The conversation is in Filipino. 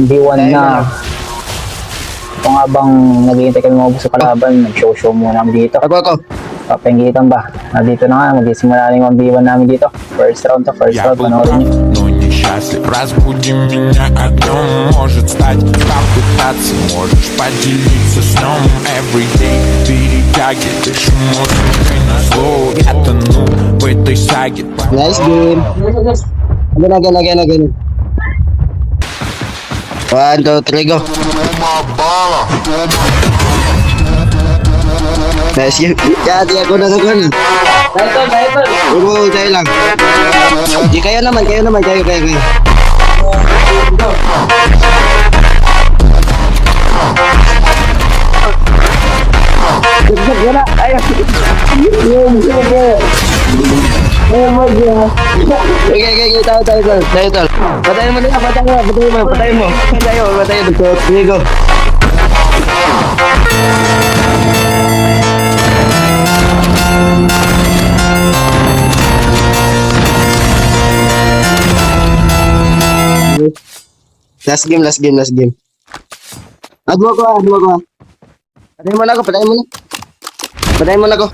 1v1 na. Kung habang naghihintay kami mga sa kalaban, nag-show muna kami dito. Ako. Papenggitan ba? Nandito na nga, magsisimula na yung 1v1 namin dito. First round, panoorin nyo. Но несчастлив. Разбуди меня огнем. Может стать, попытаться. Можешь поделиться сном. Everyday перетягиваешь музыкой на зло. Я тону в этой саге. Nice game. Again. 1, 2, 3, go. Nice game. Di ako na. Oo, tayo lang. Di kayo naman. Okay, tayo. Patayin mo. Sige, go. Last game. Admo ko. Patayin mo na ako.